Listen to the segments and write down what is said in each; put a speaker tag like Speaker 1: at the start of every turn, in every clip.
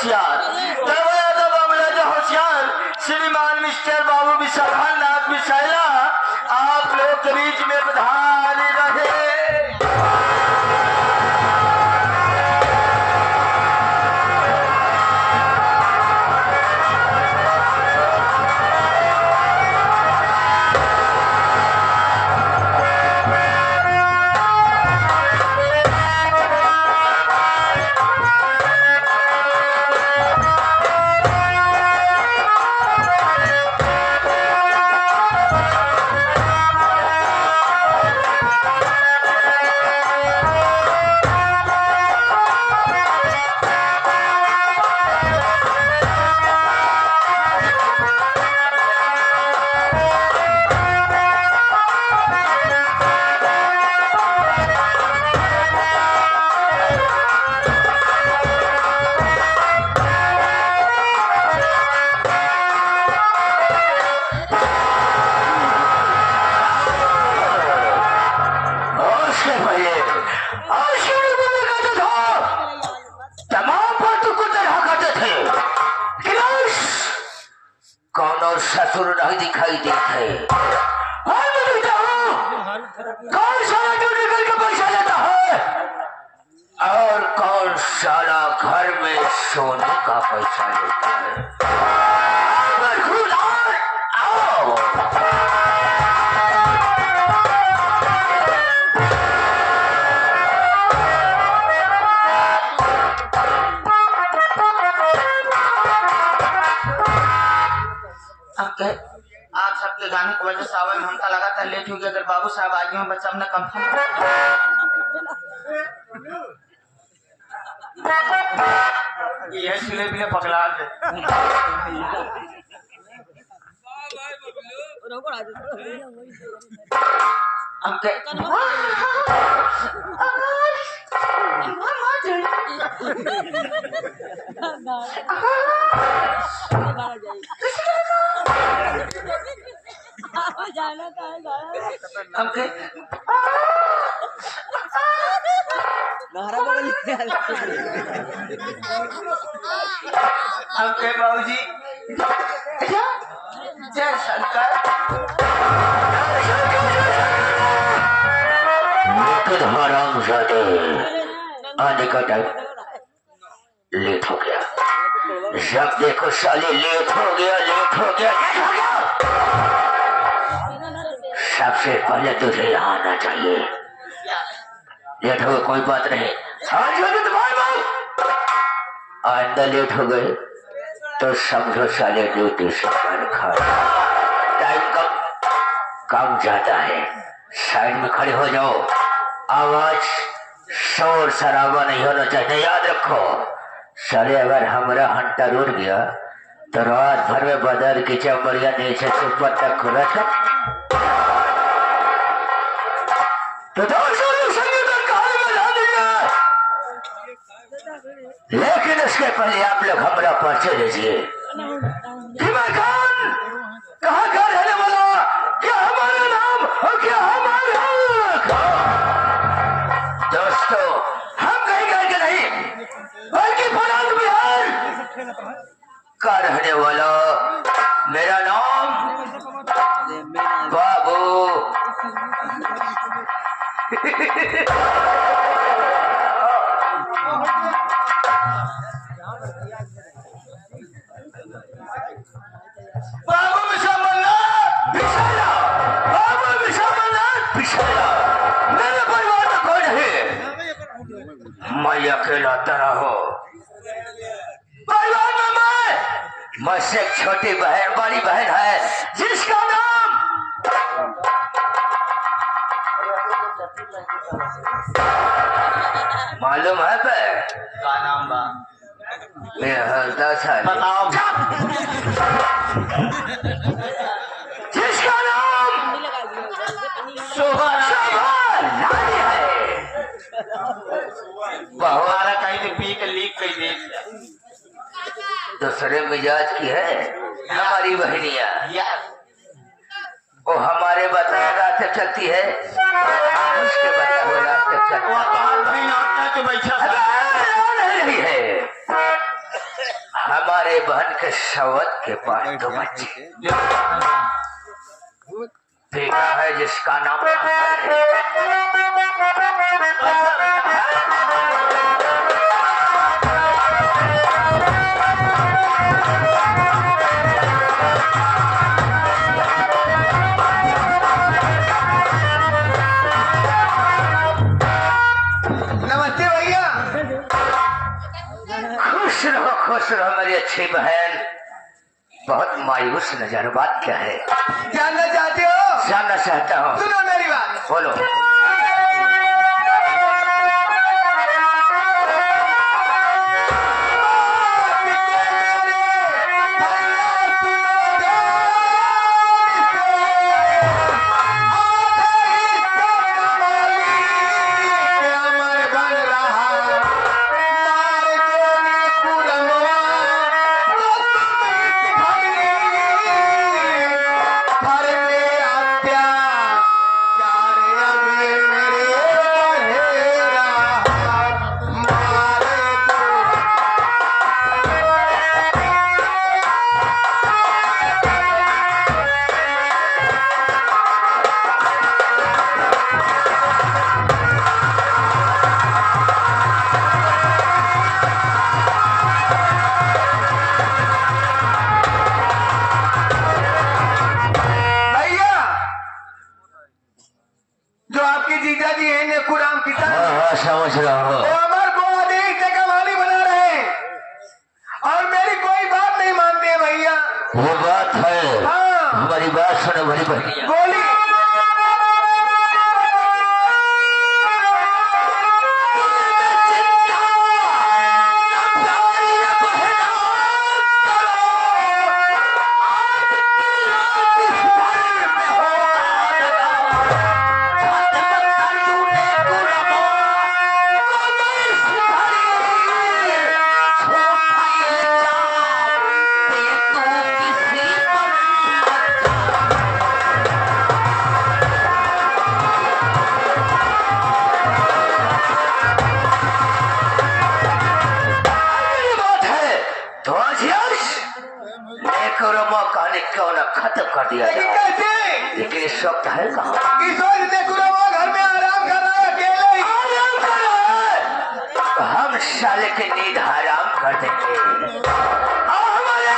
Speaker 1: होशियार तब हमला जो होशियार श्रीमान मिस्टर बाबू विशाल नाथ विशाला आप लोग के बीच में पधार रहे। ससुर नहीं दिखाई देते कौन साला जो निकल के पैसा लेता है और कौन साला घर में सोने का पैसा लेता है। आओ आप सबके गाने की वजह से आवाज में हमका लगा था लेट हो गया। अगर बाबू साहब आगे में बच्चा हमने कंफर्म ये सिले भी पगला दे हमके बाबूजी जय शंकर हरामजादे आने का टाइम लेट हो गया। जब देखो साले लेट हो गया लेट हो गया लेट हो गया। सबसे पहले तुझे यहाँ आना चाहिए। लेट हो गए कोई बात नहीं। आइंदा लेट हो गए तो समझो साले ड्यूटी से पर खा। टाइम कम ज्यादा है। साइड में खड़े हो जाओ। आवाज शोर शराबा नहीं होना चाहिए। याद रखो साले अगर हमारा हंटर उड़ गया तो रात भर में बदल की चमड़िया नीचे से ऊपर तक खुला था। तो लेकिन उसके पहले आप लोग हमारा परिचय लीजिए। कहाँ का रहने वाला, क्या हमारा नाम और क्या हमारा दोस्तों, हम कहीं गए के नहीं बल्कि फलान बिहार का रहने वाला। मेरा नाम बाबू मेरे परिवार में कोई नहीं। मैं अकेला तरह हो परिवार में मैं से एक छोटी बहन बड़ी बहन है जिसका नाम मालूम है क्या नाम बा? बताओ। जिसका नाम हमारा कहीं तो पी के लीक कर दे। दूसरे मिजाज की है हमारी बहनिया। वो हमारे बताया रास्ते चलती है, उसके बताया हुआ रास्ते चलती है। तुम्हारे बहन के शवत के पास तो बच्चे देखा है जिसका नाम है।
Speaker 2: नमस्ते भैया।
Speaker 1: खुश रहो मेरी अच्छी बहन। बहुत मायूस नजर, बात क्या है?
Speaker 2: जानना चाहते हो?
Speaker 1: जानना चाहता हूँ।
Speaker 2: सुनो मेरी बात।
Speaker 1: बोलो। समझ रहा हूँ।
Speaker 2: वो हमारे को अधिक टका वाली बना रहे हैं और मेरी कोई बात नहीं मानते हैं भैया।
Speaker 1: वो बात है।
Speaker 2: हाँ।
Speaker 1: हमारी बात सुनो बड़ी भैया।
Speaker 2: बोली।
Speaker 1: क्यों न खत्म कर दिया जाए। लेकिन इस वक्त है कहाँ?
Speaker 2: इस वक्त घर में आराम कर रहा है, अकेले
Speaker 1: आराम कर रहा है। हम साले के नींद हराम कर देंगे और हमारे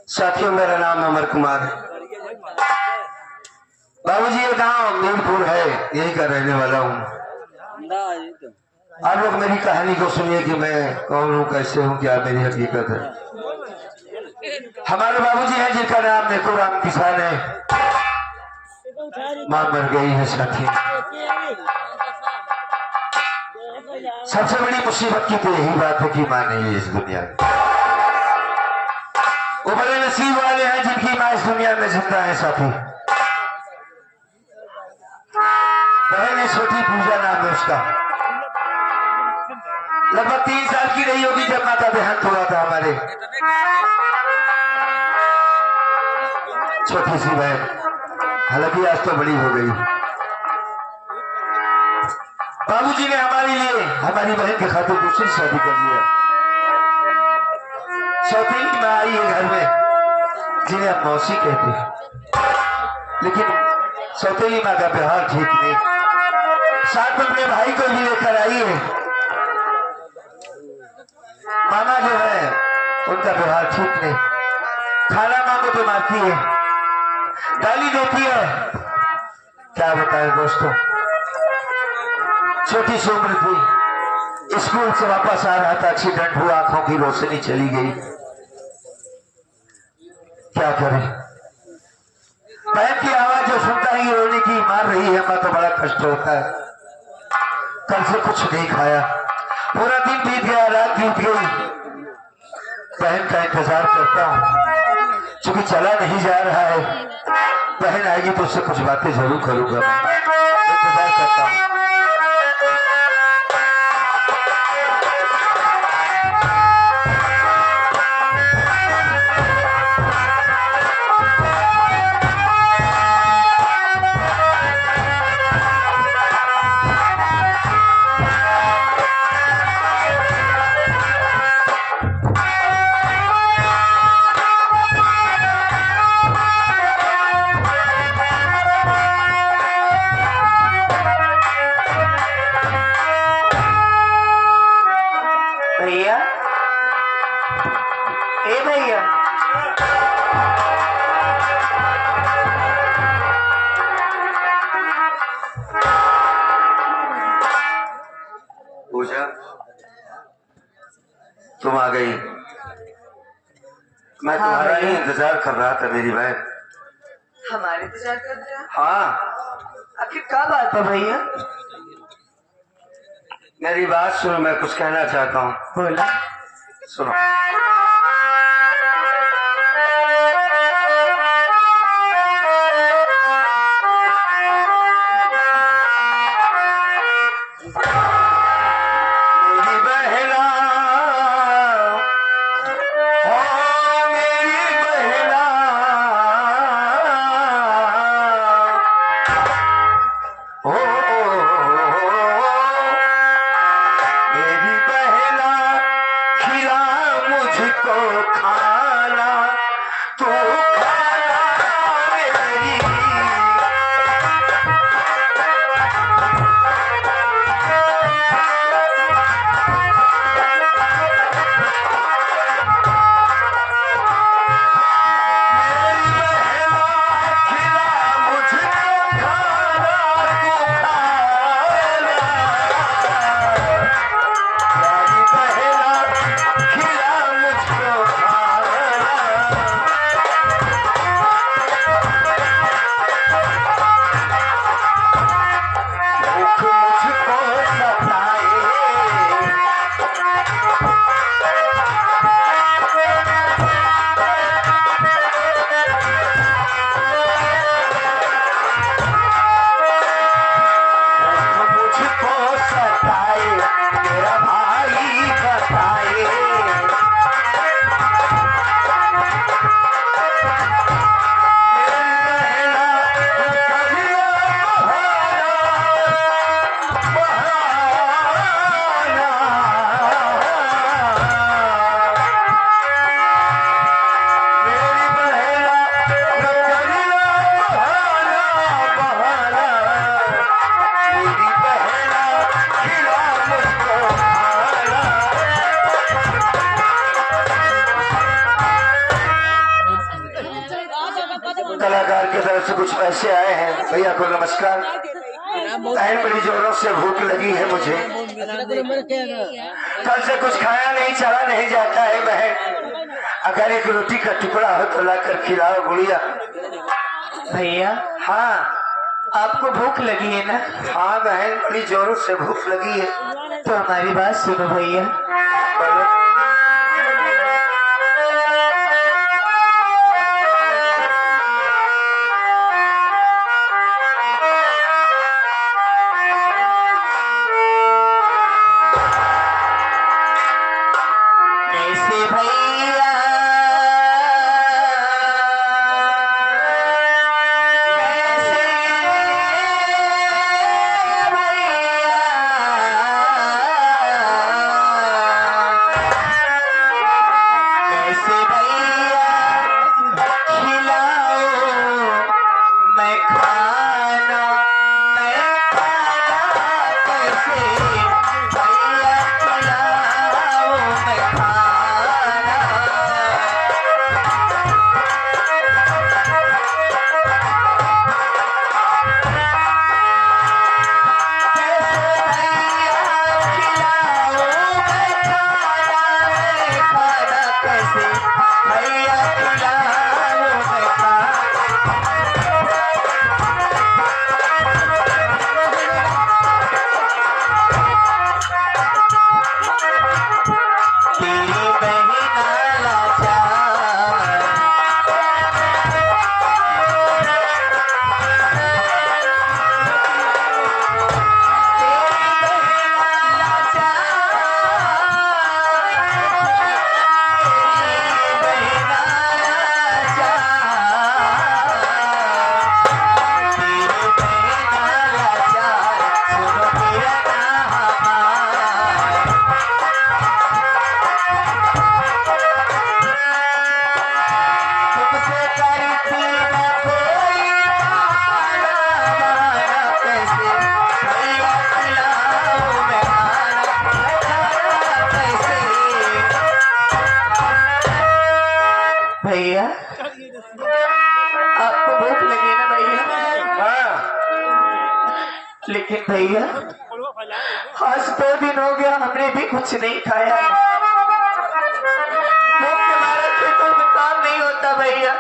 Speaker 2: साथियों, मेरा नाम अमर कुमार। बाबूजी ये गांव मीरपुर है, यही का रहने वाला हूँ। आप लोग मेरी कहानी को सुनिए कि मैं कौन हूँ, कैसे हूँ, क्या मेरी हकीकत है। हमारे बाबूजी हैं जिनका नाम नेकुराम किसान है। मां मर गई है साथी। सबसे बड़ी मुसीबत की तो यही बात है कि मां नहीं है इस दुनिया में। वो बड़े नसीब वाले हैं जिनकी मां इस दुनिया में जिंदा है साथी। बहन है छोटी, पूजा नाम है उसका। लगभग 3 साल की रही होगी जब माता देहांत हुआ था हमारे। छोटी सी बहन, हालांकि आज तो बड़ी हो गई। बाबूजी ने हमारे लिए हमारी बहन के खातिर दूसरी शादी कर लिया। सौतेली माँ आई है घर में जिन्हें आप मौसी कहते हैं, लेकिन सौतेली माँ का व्यवहार ठीक नहीं। साथ में अपने भाई को भी लेकर आई है। मामा जो है उनका व्यवहार ठीक नहीं। खाना मांगो तो मारती है, गाली देती है। क्या बताए दोस्तों, छोटी सी उम्र थी, स्कूल से वापस आ रहा था, एक्सीडेंट हुआ, आंखों की रोशनी चली गई। क्या करें, बहन की आवाज जो सुनता ही रोने की रही है माँ तो बड़ा कष्ट होता है। कल से कुछ नहीं खाया, पूरा दिन बीत गया, रात बीत गई। बहन का इंतजार करता हूँ, चूंकि चला नहीं जा रहा है। बहन आएगी तो उससे कुछ बातें जरूर करूंगा, मैं इंतजार करता हूँ।
Speaker 3: भैया, ए भैया,
Speaker 2: पूजा तुम आ गई। मैं
Speaker 3: हाँ,
Speaker 2: तुम्हारा ही
Speaker 3: भैया।
Speaker 2: इंतजार कर रहा था मेरी बहन।
Speaker 3: हमारे इंतजार कर रहे हैं?
Speaker 2: हाँ,
Speaker 3: आखिर क्या बात है भैया?
Speaker 2: मेरी बात सुनो, मैं कुछ कहना चाहता हूँ।
Speaker 3: बोला।
Speaker 2: सुनो। मेरी बहना, ओ मेरी बहना, ओ मेरी बहना, खिला मुझको खाना, तू खाना मेरी। कलाकार की तरफ से कुछ पैसे आए हैं, भैया को नमस्कार। बहन बड़ी जोरों से भूख लगी है मुझे, कल से कुछ खाया नहीं, चला नहीं जाता है बहन। अगर एक रोटी का टुकड़ा हो तो लाकर खिलाओ गुड़िया।
Speaker 3: भैया,
Speaker 2: हाँ
Speaker 3: आपको भूख लगी है ना?
Speaker 2: हाँ बहन, बड़ी जोरों से भूख लगी है।
Speaker 3: तो हमारी बात सुनो भैया।
Speaker 2: बोलो।
Speaker 3: कैसे भैया, कैसे भैया, भूख लगी ना भैया।
Speaker 2: हाँ,
Speaker 3: लेकिन भैया आज 2 दिन हो गया हमने भी कुछ नहीं खाया। भूख के मारे खेतों में काम नहीं होता भैया।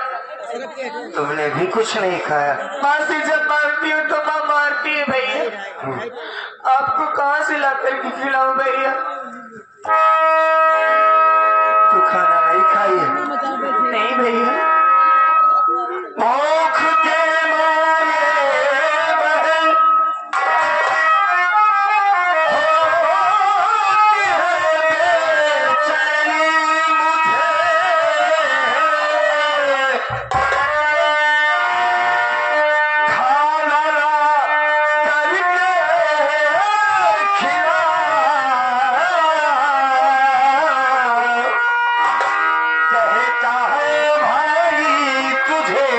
Speaker 2: तुमने भी कुछ नहीं खाया?
Speaker 3: माँ से जब मारती हूँ तो माँ मारती है भैया। आपको कहाँ से ला करके खिलाऊं भैया?
Speaker 2: तू खाना नहीं खाई है?
Speaker 3: नहीं भैया।
Speaker 2: भूख के मारे बहन होती है बेचैनी मुझे, खाना करके खिला, कहता है भाई तुझे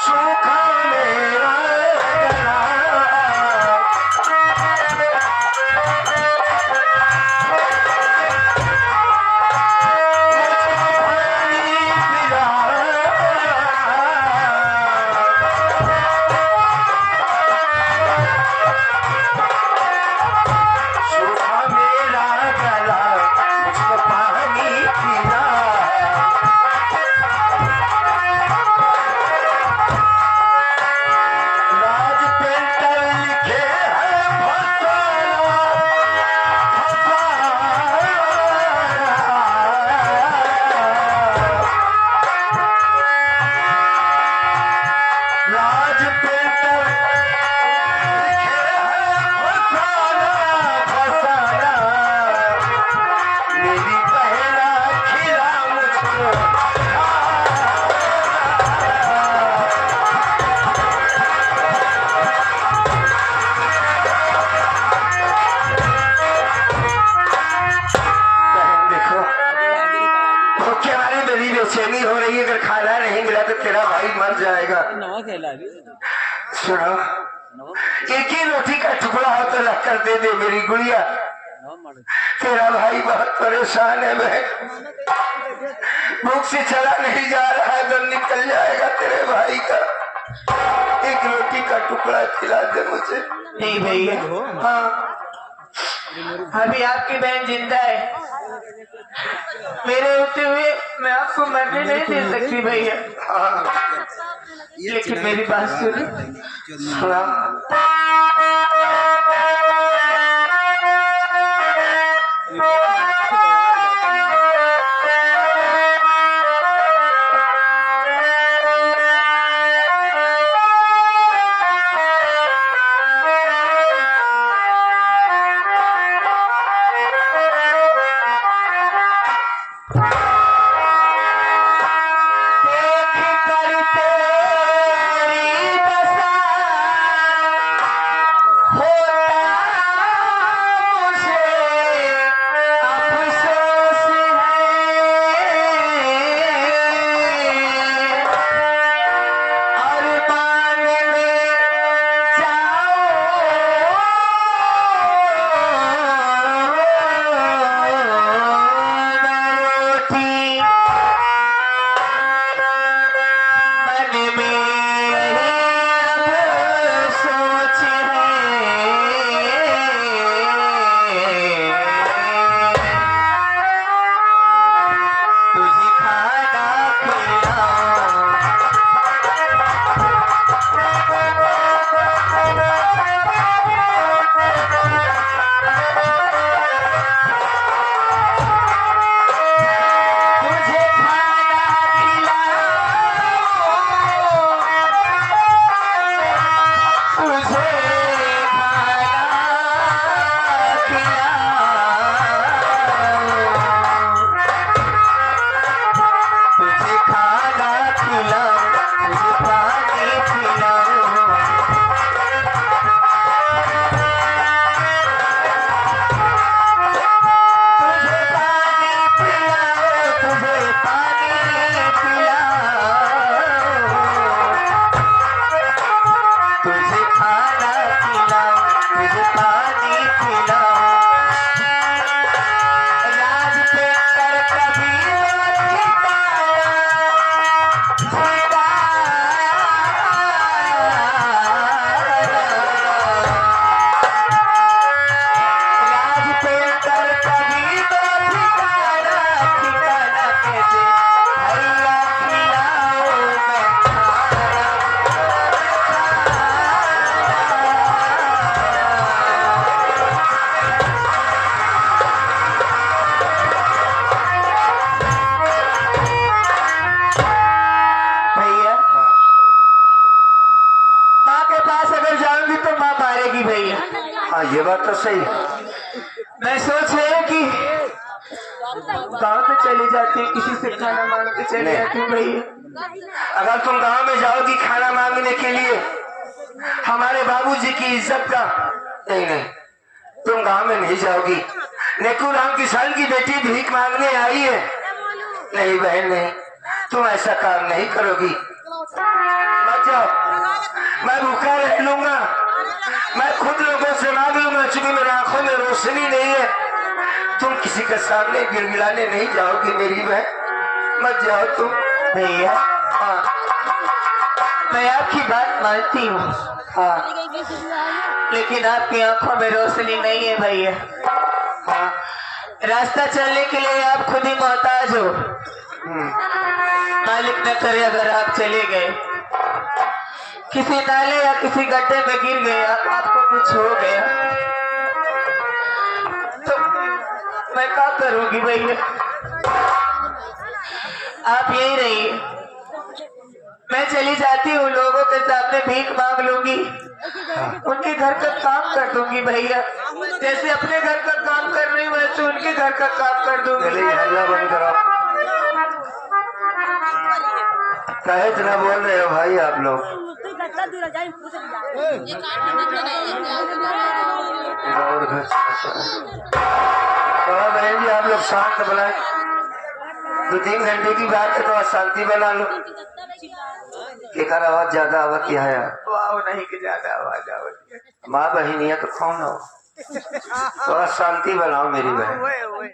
Speaker 2: सूखा मेरा गला, पानी पिला, सूखा मेरा गला, मुझको पानी पिला। राज पेंटर लिखे हैं फसाना, राज पेंटर लिखे हैं फसाना, मेरी पहला खिला मुझको। बहन देखो, भूख के मारे मेरी बेचैनी हो रही है। अगर खाना नहीं मिला तो तेरा भाई मर जाएगा। सुनो, एक ही रोटी का टुकड़ा हो तो ला कर दे दे मेरी गुड़िया। तेरा भाई बहुत परेशान है बहन, भूख से चला नहीं जा रहा है, दम निकल जाएगा तेरे भाई का। एक रोटी का टुकड़ा खिला दे मुझे।
Speaker 3: नहीं भैया।
Speaker 2: हाँ,
Speaker 3: अभी आपकी बहन जिंदा है। मेरे होते हुए मैं आपको मरने नहीं दे सकती भैया।
Speaker 2: हाँ,
Speaker 3: लेकिन मेरी बात सुनो।
Speaker 2: सुना। देख कर तेरी दशा ये बात तो सही।
Speaker 3: मैं सोच रही हूँ कि गांव पे चली जाती हूँ, किसी से खाना मांग के चली
Speaker 2: नहीं।
Speaker 3: जाती हूँ भैया।
Speaker 2: अगर तुम गांव में जाओगी खाना मांगने के लिए हमारे बाबूजी की इज्जत का, नहीं तुम गांव में नहीं जाओगी। नेकू राम किसान की बेटी भीख मांगने आई है। नहीं बहन नहीं, तुम ऐसा काम नहीं करोगी। मत जाओ, मैं भूखा रह लूंगा, मैं खुद लोगों से मांग लूंगा, चूंकि मेरी आंखों में रोशनी नहीं है। तुम किसी के सामने गिड़गिड़ाने नहीं जाओगी मेरी बहन, मत जाओ तुम।
Speaker 3: भैया
Speaker 2: हाँ
Speaker 3: मैं आपकी बात मानती हूँ,
Speaker 2: हाँ
Speaker 3: लेकिन आपकी आंखों में रोशनी नहीं है भैया।
Speaker 2: हाँ।
Speaker 3: रास्ता चलने के लिए आप खुद ही मोहताज हो। मालिक न करे अगर आप चले गए, किसी नाले या किसी गड्ढे में गिर गए, आपको कुछ हो गया तो मैं क्या करूंगी भैया? आप यही रहिए, मैं चली जाती हूँ, लोगों के सामने भीख मांग लूंगी, उनके घर का काम कर दूंगी भैया। जैसे अपने घर का काम कर रही हूँ वैसे उनके घर का काम कर दूंगी।
Speaker 2: चलिए हल्ला बंद करो। कहे इतना बोल रहे हो भाई आप लोग? और घर थोड़ा बहन जी आप लोग शांत बनाए। 2-3 घंटे की बात है तो शांति बना लो। केकर आवाज ज्यादा आवती है यार?
Speaker 3: वाह नहीं कि ज्यादा आवाज आवती है।
Speaker 2: माँ बहन है तो कौन हो? थोड़ा शांति बनाओ मेरी बहन।